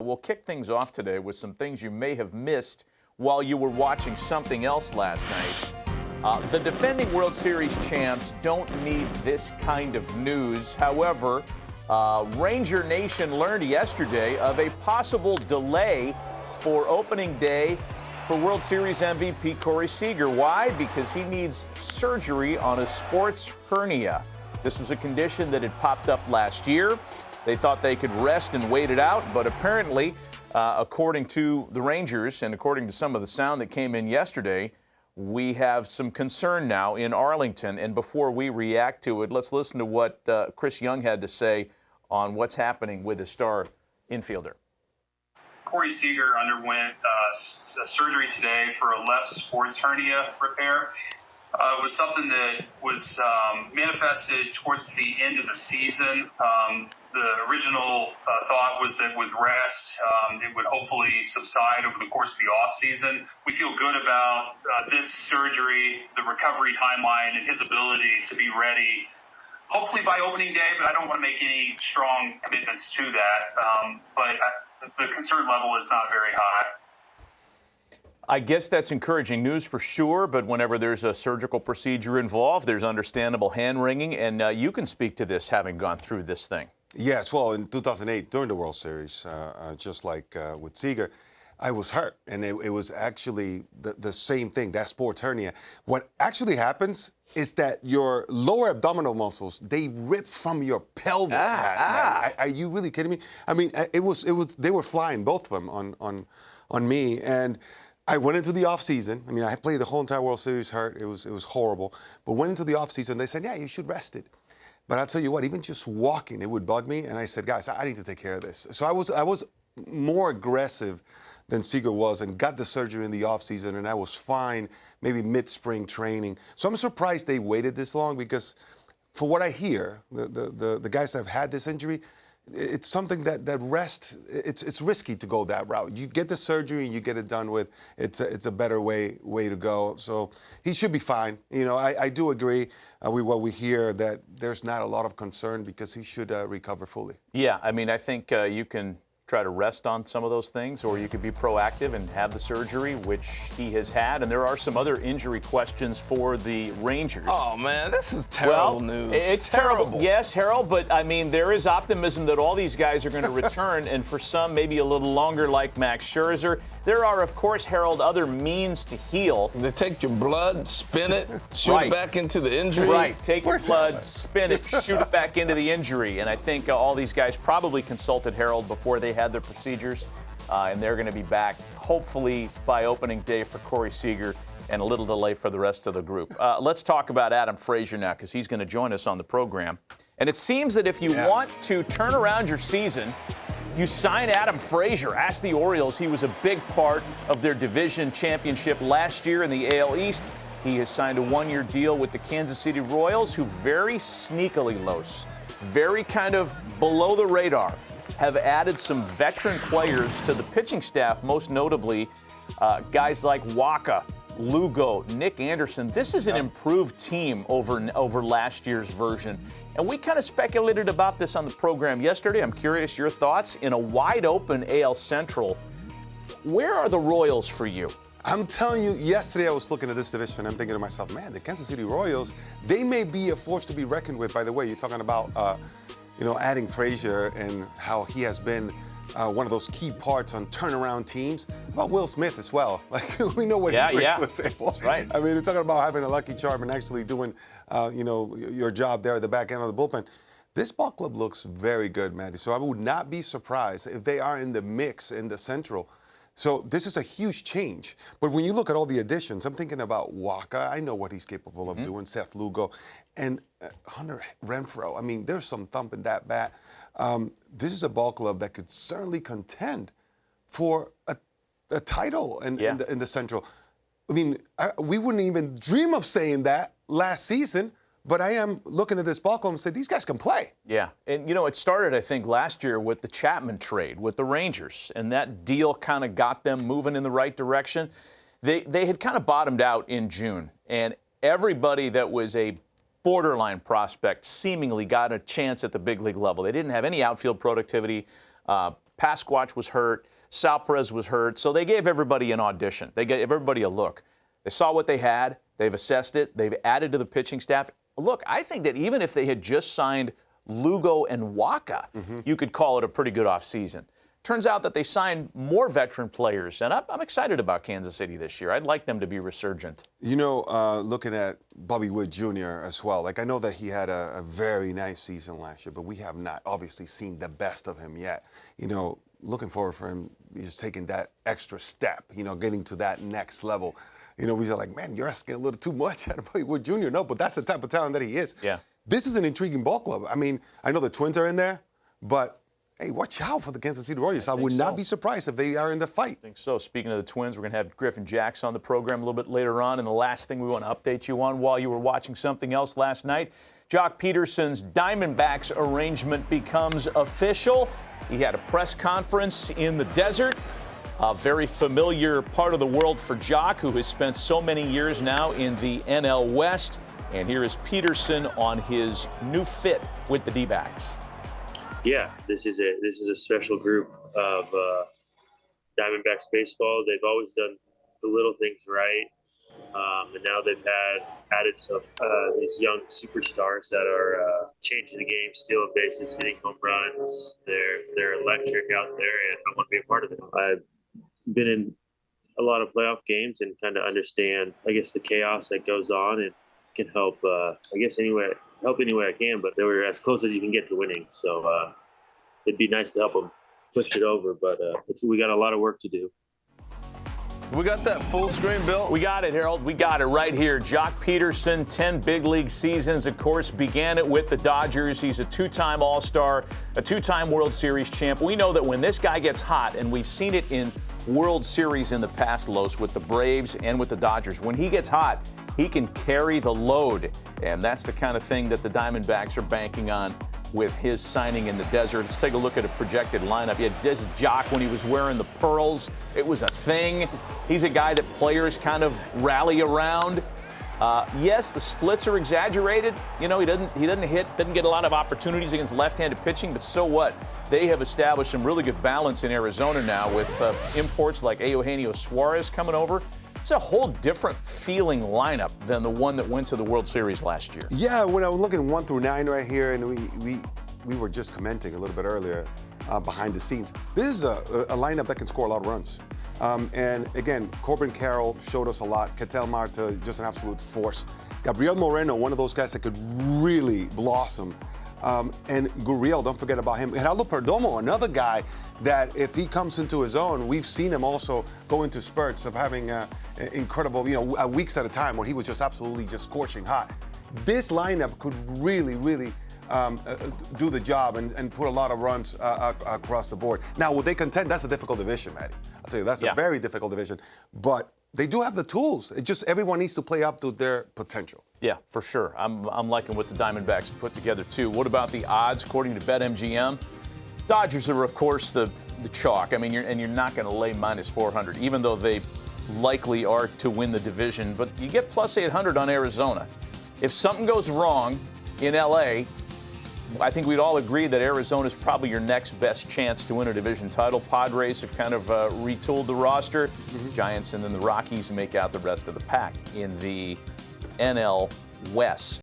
We'll kick things off today with some things you may have missed while you were watching something else last night. The defending World Series champs don't need this kind of news. However, Ranger Nation learned yesterday of a possible delay for opening day for World Series MVP Corey Seager. Why? Because he needs surgery on a sports hernia. This was a condition that had popped up last year. They thought they could rest and wait it out, but apparently, according to the Rangers and according to some of the sound that came in yesterday, we have some concern now in Arlington. And before we react to it, let's listen to what Chris Young had to say on what's happening with his star infielder. Corey Seager underwent surgery today for a left sports hernia repair. It was something that was manifested towards the end of the season. The original thought was that with rest, it would hopefully subside over the course of the offseason. We feel good about this surgery, the recovery timeline, and his ability to be ready, hopefully by opening day, but I don't want to make any strong commitments to that. But the concern level is not very high. I guess that's encouraging news for sure, but whenever there's a surgical procedure involved, there's understandable hand-wringing, and you can speak to this having gone through this thing. Yes, well, in 2008, during the World Series, just like with Seager, I was hurt, and it was actually the same thing, that sports hernia. What actually happens is that your lower abdominal muscles, they rip from your pelvis. Are you really kidding me? I mean, they were flying, both of them, on me, and I went into the offseason. I mean, I played the whole entire World Series hurt. It was horrible. But went into the offseason, they said, yeah, you should rest it. But I'll tell you what, even just walking, it would bug me. And I said, guys, I need to take care of this. So I was more aggressive than Seager was and got the surgery in the offseason, and I was fine maybe mid-spring training. So I'm surprised they waited this long because for what I hear, the guys that have had this injury, it's something that rest, it's risky to go that route. You get the surgery and you get it done with, it's a better way to go. So he should be fine. You know, I do agree with what we hear that there's not a lot of concern because he should recover fully. Yeah, I mean, I think you can try to rest on some of those things, or you could be proactive and have the surgery, which he has had. And there are some other injury questions for the Rangers. Oh, man, this is terrible news. It's terrible. Yes, Harold, but, I mean, there is optimism that all these guys are going to return, and for some, maybe a little longer, like Max Scherzer. There are, of course, Harold, other means to heal. They take your blood, spin it, shoot it back into the injury. Right, take your blood, spin it, shoot it back into the injury. And I think all these guys probably consulted Harold before they had their procedures, and they're going to be back, hopefully, by opening day for Corey Seager, and a little delay for the rest of the group. Let's talk about Adam Frazier now, because he's going to join us on the program. And it seems that if you want to turn around your season, you sign Adam Frazier. Ask the Orioles. He was a big part of their division championship last year in the AL East. He has signed a one-year deal with the Kansas City Royals, who very sneakily, Los, very kind of below the radar, have added some veteran players to the pitching staff, most notably guys like Waka, Lugo, Nick Anderson. This is an improved team over last year's version. And we kind of speculated about this on the program yesterday. I'm curious your thoughts. In a wide-open AL Central, where are the Royals for you? I'm telling you, yesterday I was looking at this division. I'm thinking to myself, man, the Kansas City Royals, they may be a force to be reckoned with. By the way, you're talking about adding Frazier and how he has been one of those key parts on turnaround teams. About Will Smith as well. Like, we know what he brings to the table. That's right. I mean, you're talking about having a lucky charm and actually doing, your job there at the back end of the bullpen. This ball club looks very good, Matty. So I would not be surprised if they are in the mix in the Central. So this is a huge change. But when you look at all the additions, I'm thinking about Waka. I know what he's capable of doing, Seth Lugo, and Hunter Renfroe. I mean, there's some thump in that bat. This is a ball club that could certainly contend for a title in the Central. I mean, we wouldn't even dream of saying that last season. But I am looking at this ball club and say, these guys can play. Yeah, and, it started, I think, last year with the Chapman trade with the Rangers, and that deal kind of got them moving in the right direction. They had kind of bottomed out in June, and everybody that was a borderline prospect seemingly got a chance at the big league level. They didn't have any outfield productivity. Pasquatch was hurt. Salprez was hurt. So they gave everybody an audition. They gave everybody a look. They saw what they had. They've assessed it. They've added to the pitching staff. Look, I think that even if they had just signed Lugo and Waka, you could call it a pretty good offseason. Turns out that they signed more veteran players, and I'm excited about Kansas City this year. I'd like them to be resurgent. You know, looking at Bobby Witt Jr. as well, like I know that he had a very nice season last year, but we have not obviously seen the best of him yet. You know, looking forward for him just taking that extra step, you know, getting to that next level. You know, we are like, man, you're asking a little too much out of Bobby Witt Jr. No, but that's the type of talent that he is. Yeah. This is an intriguing ball club. I mean, I know the Twins are in there, but hey, watch out for the Kansas City Royals. I would not be surprised if they are in the fight. I think so. Speaking of the Twins, we're going to have Griffin Jacks on the program a little bit later on. And the last thing we want to update you on while you were watching something else last night, Jock Peterson's Diamondbacks arrangement becomes official. He had a press conference in the desert. A very familiar part of the world for Jock, who has spent so many years now in the NL West. And here is Peterson on his new fit with the D-backs. Yeah, this is a special group of Diamondbacks baseball. They've always done the little things right, and now they've added some these young superstars that are changing the game, stealing bases, hitting home runs. They're electric out there, and I want to be a part of it. I've been in a lot of playoff games and kind of understand, I guess, the chaos that goes on, and can help. Help any way I can, but they were as close as you can get to winning. So it'd be nice to help them push it over, but we got a lot of work to do. We got that full screen, Bill? We got it, Harold. We got it right here. Jock Peterson, 10 big league seasons, of course, began it with the Dodgers. He's a two-time All-Star, a two-time World Series champ. We know that when this guy gets hot, and we've seen it in World Series in the past, Los, with the Braves and with the Dodgers, when he gets hot, he can carry the load. And that's the kind of thing that the Diamondbacks are banking on with his signing in the desert. Let's take a look at a projected lineup. Yeah, this Jock, when he was wearing the pearls, it was a thing. He's a guy that players kind of rally around. Yes, the splits are exaggerated. You know, he doesn't get a lot of opportunities against left-handed pitching, but so what? They have established some really good balance in Arizona now with imports like Eugenio Suarez coming over. It's a whole different feeling lineup than the one that went to the World Series last year. Yeah, when I was looking 1 through 9 right here, and we were just commenting a little bit earlier behind the scenes. This is a lineup that can score a lot of runs. And again, Corbin Carroll showed us a lot. Ketel Marte, just an absolute force. Gabriel Moreno, one of those guys that could really blossom. And Gurriel, don't forget about him. Geraldo Perdomo, another guy that if he comes into his own, we've seen him also go into spurts of having incredible, weeks at a time where he was just absolutely just scorching hot. This lineup could really, really do the job and put a lot of runs across the board. Now, would they contend? That's a difficult division, Matty. I'll tell you, that's a very difficult division. But they do have the tools. It just everyone needs to play up to their potential. Yeah, for sure. I'm liking what the Diamondbacks put together, too. What about the odds, according to BetMGM? Dodgers are, of course, the chalk. I mean, you're not going to lay minus 400, even though they likely are to win the division. But you get plus 800 on Arizona. If something goes wrong in L.A., I think we'd all agree that Arizona is probably your next best chance to win a division title. Padres have kind of retooled the roster. Giants and then the Rockies make out the rest of the pack in the NL West.